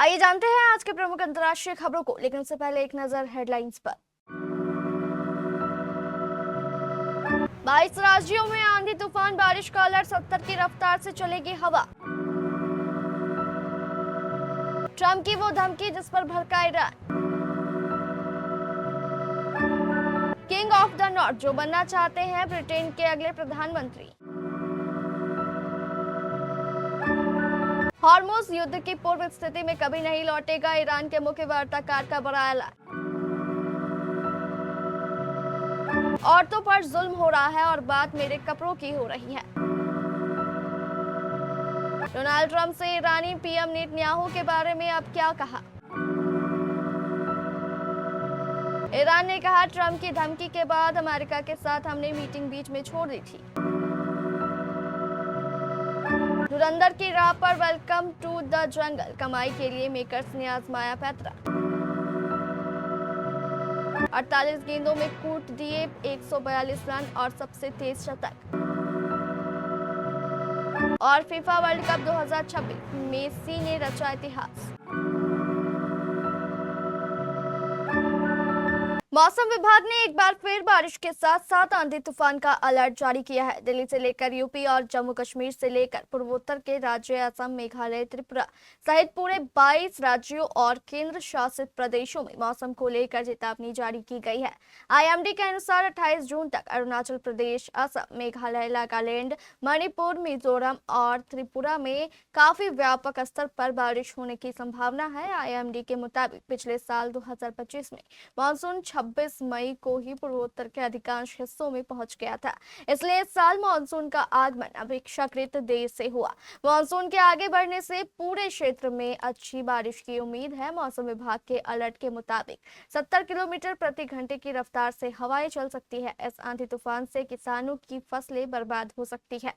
आइए जानते हैं आज के प्रमुख अंतर्राष्ट्रीय खबरों को, लेकिन उससे पहले एक नजर हेडलाइंस पर। 22 राज्यों में आंधी तूफान बारिश का अलर्ट, 70 की रफ्तार से चलेगी हवा। ट्रंप की वो धमकी जिस पर भड़का Iran. King of the north जो बनना चाहते हैं ब्रिटेन के अगले प्रधानमंत्री। हॉर्मुज युद्ध की पूर्व स्थिति में कभी नहीं लौटेगा, ईरान के मुख्य वार्ताकार का बड़ा ऐलान। औरतों पर जुल्म हो रहा है और बात मेरे कपड़ों की हो रही है। डोनाल्ड ट्रंप से ईरानी पीएम नेतन्याहू के बारे में अब क्या कहा। ईरान ने कहा ट्रंप की धमकी के बाद अमेरिका के साथ हमने मीटिंग बीच में छोड़ दी थी। धुरंधर की राह पर वेलकम टू द जंगल, कमाई के लिए मेकर्स ने आजमाया पैतरा। 48 गेंदों में कूट दिए 142 रन और सबसे तेज शतक। और फीफा वर्ल्ड कप 2026 मेसी ने रचा इतिहास। मौसम विभाग ने एक बार फिर बारिश के साथ साथ आंधी तूफान का अलर्ट जारी किया है। दिल्ली से लेकर यूपी और जम्मू कश्मीर से लेकर पूर्वोत्तर के राज्य असम, मेघालय, त्रिपुरा सहित पूरे 22 राज्यों और केंद्र शासित प्रदेशों में मौसम को लेकर चेतावनी जारी की गई है। आईएमडी के अनुसार 28 जून तक अरुणाचल प्रदेश, असम, मेघालय, नागालैंड, मणिपुर, मिजोरम और त्रिपुरा में काफी व्यापक स्तर पर बारिश होने की संभावना है। आईएमडी के मुताबिक पिछले साल 2025 में मानसून 26 मई को ही पूर्वोत्तर के अधिकांश हिस्सों में पहुंच गया था, इसलिए इस साल मानसून का आगमन अपेक्षाकृत देर से हुआ। मानसून के आगे बढ़ने से पूरे क्षेत्र में अच्छी बारिश की उम्मीद है। मौसम विभाग के अलर्ट के मुताबिक 70 किलोमीटर प्रति घंटे की रफ्तार से हवाएं चल सकती है। इस आंधी तूफान से किसानों की फसलें बर्बाद हो सकती है।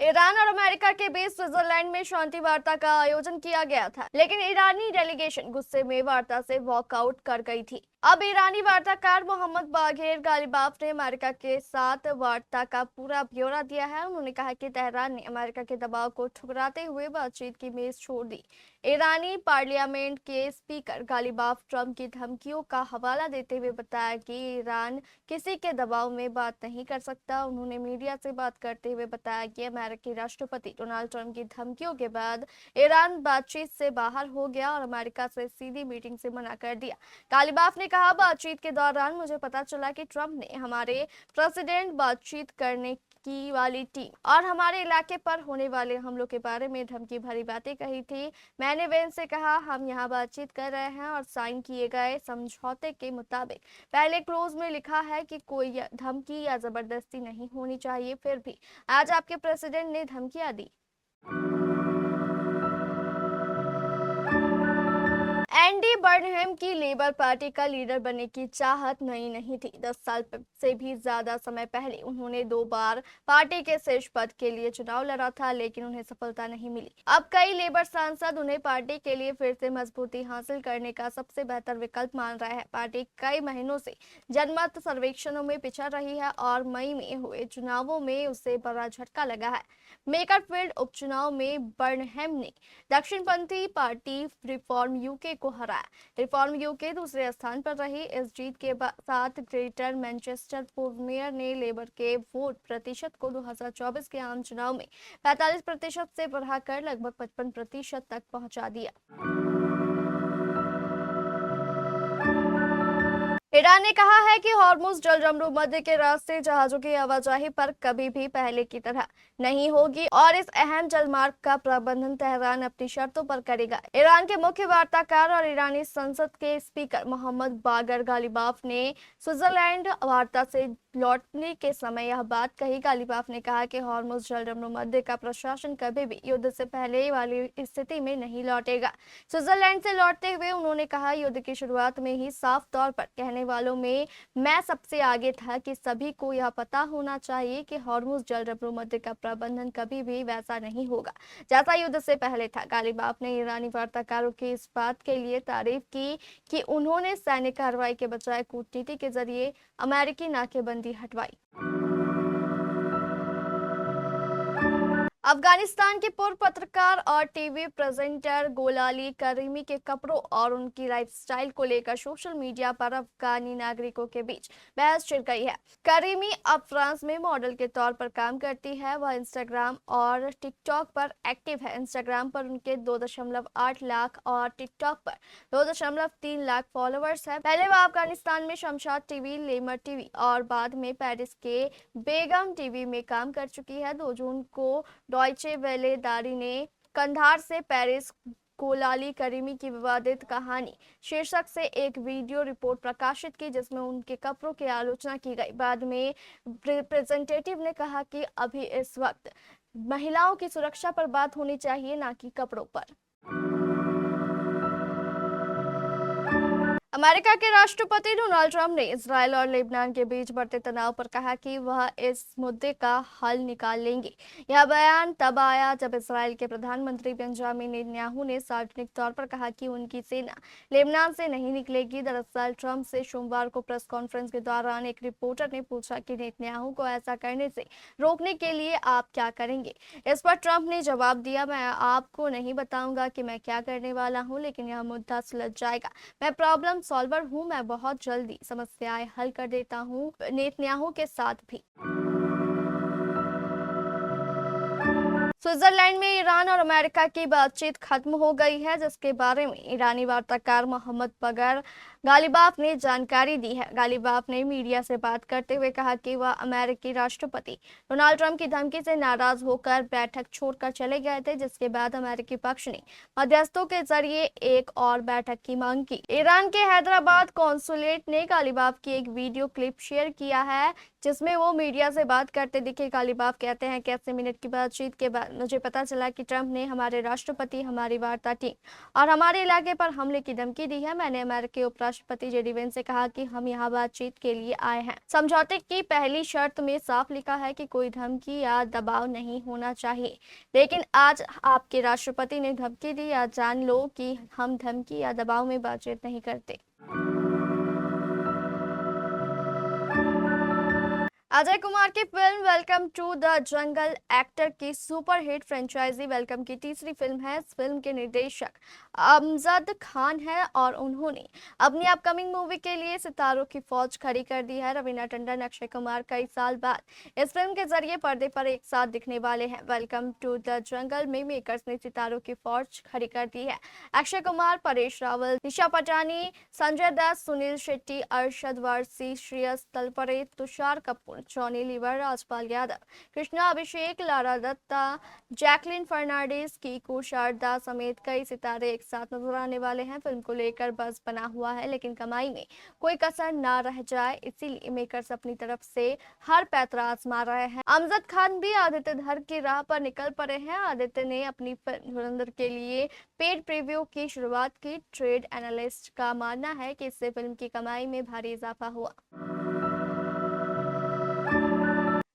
ईरान और अमेरिका के बीच स्विट्जरलैंड में शांति वार्ता का आयोजन किया गया था, लेकिन ईरानी डेलीगेशन गुस्से में वार्ता से वॉकआउट कर गई थी। अब ईरानी वार्ताकार मोहम्मद बाघेर गालिबाफ ने अमेरिका के साथ वार्ता का पूरा ब्यौरा दिया है। उन्होंने कहा कि तेहरान ने अमेरिका के दबाव को ठुकराते हुए बातचीत की मेज छोड़ दी। ईरानी पार्लियामेंट के स्पीकर गालिबाफ ट्रंप की धमकियों का हवाला देते हुए बताया कि ईरान किसी के दबाव में बात नहीं कर सकता। उन्होंने मीडिया से बात करते हुए बताया कि अमेरिकी राष्ट्रपति डोनाल्ड ट्रंप की धमकियों के बाद ईरान बातचीत से बाहर हो गया और अमेरिका से सीधी मीटिंग से मना कर दिया। गालिबाफ ने कहा, बातचीत के दौरान मुझे पता चला कि ट्रंप ने हमारे प्रेसिडेंट, बातचीत करने की वाली टीम और हमारे इलाके पर होने वाले हमलों के बारे में धमकी भरी बातें कही थी। मैंने वेन से कहा, हम यहाँ बातचीत कर रहे हैं और साइन किए गए समझौते के मुताबिक पहले क्लोज में लिखा है कि कोई धमकी या जबरदस्ती नहीं होनी चाहिए। फिर भी आज आपके प्रेसिडेंट ने धमकियां दी। एंडी बर्नहम की लेबर पार्टी का लीडर बनने की चाहत नई नहीं थी। 10 साल से भी ज्यादा समय पहले उन्होंने 2 बार पार्टी के शीर्ष पद के लिए चुनाव लड़ा था, लेकिन उन्हें सफलता नहीं मिली। अब कई लेबर सांसद उन्हें पार्टी के लिए फिर से मजबूती हासिल करने का सबसे बेहतर विकल्प मान रहे हैं। पार्टी कई महीनों से जनमत सर्वेक्षणों में पिछड़ रही है और मई में हुए चुनावों में उसे बड़ा झटका लगा है। मेकरफील्ड उपचुनाव में बर्नहम ने दक्षिणपंथी पार्टी रिफॉर्म यूके को हराया। रिफॉर्म यूके दूसरे स्थान पर रही। इस जीत के साथ ग्रेटर मैनचेस्टर पूर्व मेयर ने लेबर के वोट प्रतिशत को 2024 के आम चुनाव में 45% से बढ़ाकर लगभग 55% तक पहुंचा दिया। ईरान ने कहा है कि हॉर्मुज जलजम मध्य के रास्ते जहाजों की आवाजाही पर कभी भी पहले की तरह नहीं होगी और इस अहम जलमार्ग का प्रबंधन तेहरान अपनी शर्तों पर करेगा। ईरान के मुख्य वार्ताकार और ईरानी संसद के स्पीकर मोहम्मद बागर गालिबाफ ने स्विट्जरलैंड वार्ता से लौटने के समय यह बात कही। गालिबाफ ने कहा कि हॉर्मुज जलजम मध्य का प्रशासन कभी भी युद्ध से पहले वाली स्थिति में नहीं लौटेगा। स्विट्जरलैंड से लौटते हुए उन्होंने कहा, युद्ध की शुरुआत में ही साफ तौर पर कहने वालों में मैं सबसे आगे था कि सभी को यह पता होना चाहिए कि हॉर्मुज जलजम मध्य का प्रबंधन कभी भी वैसा नहीं होगा जैसा युद्ध से पहले था। गालिबाफ ने ईरानी वार्ताकारों की इस बात के लिए तारीफ की कि उन्होंने सैन्य कार्रवाई के बजाय कूटनीति के जरिए अमेरिकी नाकेबंदी हटवाई। अफगानिस्तान के पूर्व पत्रकार और टीवी प्रेजेंटर गोलाली करीमी के कपड़ों और उनकी लाइफस्टाइल को लेकर सोशल मीडिया पर अफगानी नागरिकों के बीच बहस छिड़ गई है। करीमी अब फ्रांस में मॉडल के तौर पर काम करती है। वह इंस्टाग्राम और टिकटॉक पर एक्टिव है। इंस्टाग्राम पर उनके 2.8 लाख और टिकटॉक पर 2.3 लाख फॉलोअर्स है। पहले वह अफगानिस्तान में शमशाद टीवी, लेमर टीवी और बाद में पेरिस के बेगम टीवी में काम कर चुकी है। 2 जून को डॉयचे वेले दारी ने कंधार से पेरिस गोलाली करीमी की विवादित कहानी शीर्षक से एक वीडियो रिपोर्ट प्रकाशित की, जिसमें उनके कपड़ों की आलोचना की गई। बाद में रिप्रेजेंटेटिव ने कहा कि अभी इस वक्त महिलाओं की सुरक्षा पर बात होनी चाहिए, ना कि कपड़ों पर। अमेरिका के राष्ट्रपति डोनाल्ड ट्रंप ने इजरायल और लेबनान के बीच बढ़ते तनाव पर कहा कि वह इस मुद्दे का हल निकाल लेंगे। यह बयान तब आया जब इजरायल के प्रधानमंत्री बेंजामिन नेतन्याहू ने सार्वजनिक तौर पर कहा कि उनकी सेना लेबनान से नहीं निकलेगी। दरअसल ट्रंप से सोमवार को प्रेस कॉन्फ्रेंस के दौरान एक रिपोर्टर ने पूछा कि नेतन्याहू को ऐसा करने से रोकने के लिए आप क्या करेंगे। इस पर ट्रंप ने जवाब दिया, मैं आपको नहीं बताऊंगा कि मैं क्या करने वाला हूं, लेकिन यह मुद्दा सुलझ जाएगा। मैं प्रॉब्लम सॉल्वर हूं, मैं बहुत जल्दी समस्याएं हल कर देता हूं। नेतन्याहू के साथ भी। स्विट्जरलैंड में ईरान और अमेरिका की बातचीत खत्म हो गई है, जिसके बारे में ईरानी वार्ताकार मोहम्मद बगर गालिबाफ ने जानकारी दी है। गालिबाफ ने मीडिया से बात करते हुए कहा कि वह अमेरिकी राष्ट्रपति डोनाल्ड ट्रंप की धमकी से नाराज होकर बैठक छोड़कर चले गए थे, जिसके बाद अमेरिकी पक्ष ने मध्यस्थों के जरिए एक और बैठक की मांग की। ईरान के हैदराबाद कॉन्सुलेट ने गालिबाफ की एक वीडियो क्लिप शेयर किया है, जिसमें वो मीडिया से बात करते दिखे। गालिबाफ कहते हैं कि 80 मिनट की बातचीत के बाद मुझे पता चला कि ट्रंप ने हमारे राष्ट्रपति, हमारी वार्ता टीम और हमारे इलाके पर हमले की धमकी दी है। मैंने अमेरिकी उपराष्ट्रपति जेडी वेंस से कहा कि हम यहाँ बातचीत के लिए आए हैं। समझौते की पहली शर्त में साफ लिखा है कि कोई धमकी या दबाव नहीं होना चाहिए, लेकिन आज आपके राष्ट्रपति ने धमकी दी। या जान लो कि हम धमकी या दबाव में बातचीत नहीं करते। अजय कुमार की film welcome to the jungle actor की सुपरहिट फ्रेंचाइजी वेलकम की तीसरी फिल्म है। इस फिल्म के निर्देशक अमजद खान है और उन्होंने अपनी अपकमिंग मूवी के लिए सितारों की फौज खड़ी कर दी है। रवीना टंडन, अक्षय कुमार कई साल बाद इस फिल्म के जरिए पर्दे पर एक साथ दिखने वाले हैं। वेलकम टू द जंगल में मेकर्स ने सितारों की फौज खड़ी कर दी है। अक्षय कुमार, परेश रावल, दिशा Patani, Sanjay Dutt, Sunil Shetty, Arshad Warsi, Shreyas तलपरे, Tushar Kapoor, Johnny liver, Rajpal Yadav, Krishna Abhishek, Lara Dutta, Jacqueline Fernandes, Kiku, Sharda समेत कई सितारे एक साथ नजर आने वाले हैं। फिल्म को लेकर बज़ बना हुआ है, लेकिन कमाई में कोई कसर ना रह जाए, इसीलिए मेकर्स अपनी तरफ से हर पैतरा आजमा रहे हैं। अमजद खान भी आदित्य धर की राह पर निकल पड़े हैं। आदित्य ने अपनी फिल्म धुरंधर के लिए पेड प्रीव्यू की शुरुआत की। ट्रेड एनालिस्ट का मानना है कि इससे फिल्म की कमाई में भारी इजाफा हुआ।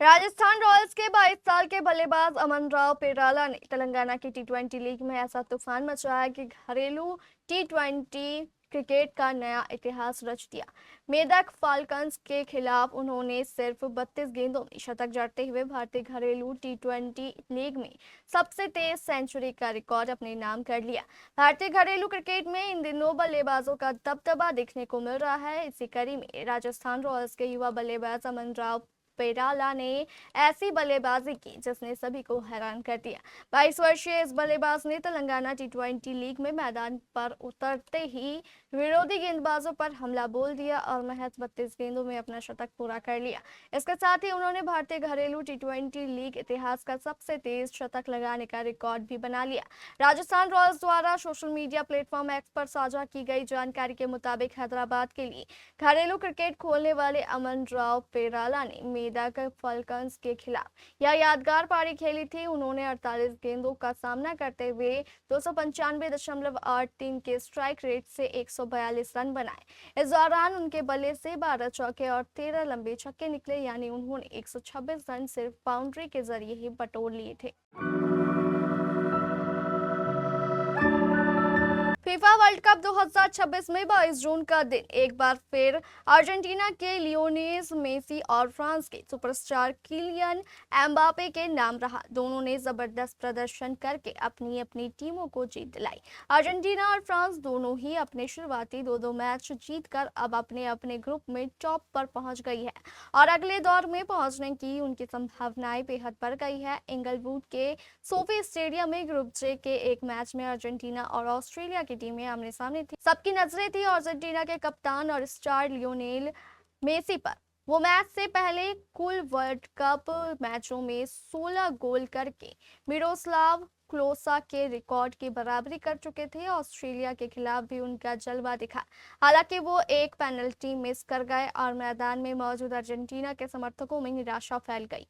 राजस्थान रॉयल्स के 22 साल के बल्लेबाज अमन राव पेराला ने तेलंगाना की टी20 लीग में ऐसा तूफान मचाया कि घरेलू टी20 क्रिकेट का नया इतिहास रच दिया। मेदक फाल्कन्स के खिलाफ उन्होंने सिर्फ 32 गेंदों में शतक जड़ते हुए भारतीय घरेलू टी20 लीग में सबसे तेज सेंचुरी का रिकॉर्ड अपने नाम कर लिया। भारतीय घरेलू क्रिकेट में इन दिनों बल्लेबाजों का दबदबा देखने को मिल रहा है। इसी कड़ी में राजस्थान रॉयल्स के युवा बल्लेबाज अमन राव पेराला ने ऐसी बल्लेबाजी की जिसने सभी को हैरान कर दिया। 22 वर्षीय इस बल्लेबाज ने तेलंगाना टी20 लीग में मैदान पर उतरते ही विरोधी गेंदबाजों पर हमला बोल दिया और महज 32 गेंदों में अपना शतक पूरा कर लिया। इसके साथ ही उन्होंने भारतीय घरेलू टी20 लीग इतिहास का सबसे तेज शतक लगाने का रिकॉर्ड भी बना लिया। राजस्थान रॉयल्स द्वारा सोशल मीडिया प्लेटफॉर्म एक्स पर साझा की गई जानकारी के मुताबिक हैदराबाद के लिए घरेलू क्रिकेट खोलने वाले अमन राव पेराला ने मेदक फाल्कन्स के खिलाफ यह यादगार पारी खेली थी। उन्होंने 48 गेंदों का सामना करते हुए 295.83 के स्ट्राइक रेट से 142 रन बनाए। इस दौरान उनके बल्ले से 12 चौके और 13 लंबे छक्के निकले, यानी उन्होंने 126 रन सिर्फ बाउंड्री के जरिए ही बटोर लिए थे। फीफा वर्ल्ड कप 2026 में 22 जून का दिन एक बार फिर अर्जेंटीना के लियोनेल मेसी और फ्रांस के सुपरस्टार किलियन एम्बापे के नाम रहा। दोनों ने जबरदस्त प्रदर्शन करके अपनी अपनी टीमों को जीत दिलाई। अर्जेंटीना और फ्रांस दोनों ही अपने शुरुआती दो मैच जीतकर अब अपने अपने ग्रुप में टॉप पर पहुंच गई है और अगले दौर में पहुंचने की उनकी संभावनाएं बेहद बढ़ गई है। इंगलवुड के सोफी स्टेडियम में ग्रुप जे के एक मैच में अर्जेंटीना और ऑस्ट्रेलिया की टीमें आमने सामने थी। सबकी नजरें थी अर्जेंटीना के कप्तान और स्टार लियोनेल मेसी पर। वो मैच से पहले कुल वर्ल्ड कप मैचों में 16 गोल करके मिरोस्लाव क्लोसा के रिकॉर्ड की बराबरी कर चुके थे। ऑस्ट्रेलिया के खिलाफ भी उनका जलवा दिखा। हालांकि वो एक पेनल्टी मिस कर गए और मैदान में मौजूद अर्जेंटीना के समर्थकों में निराशा फैल गई।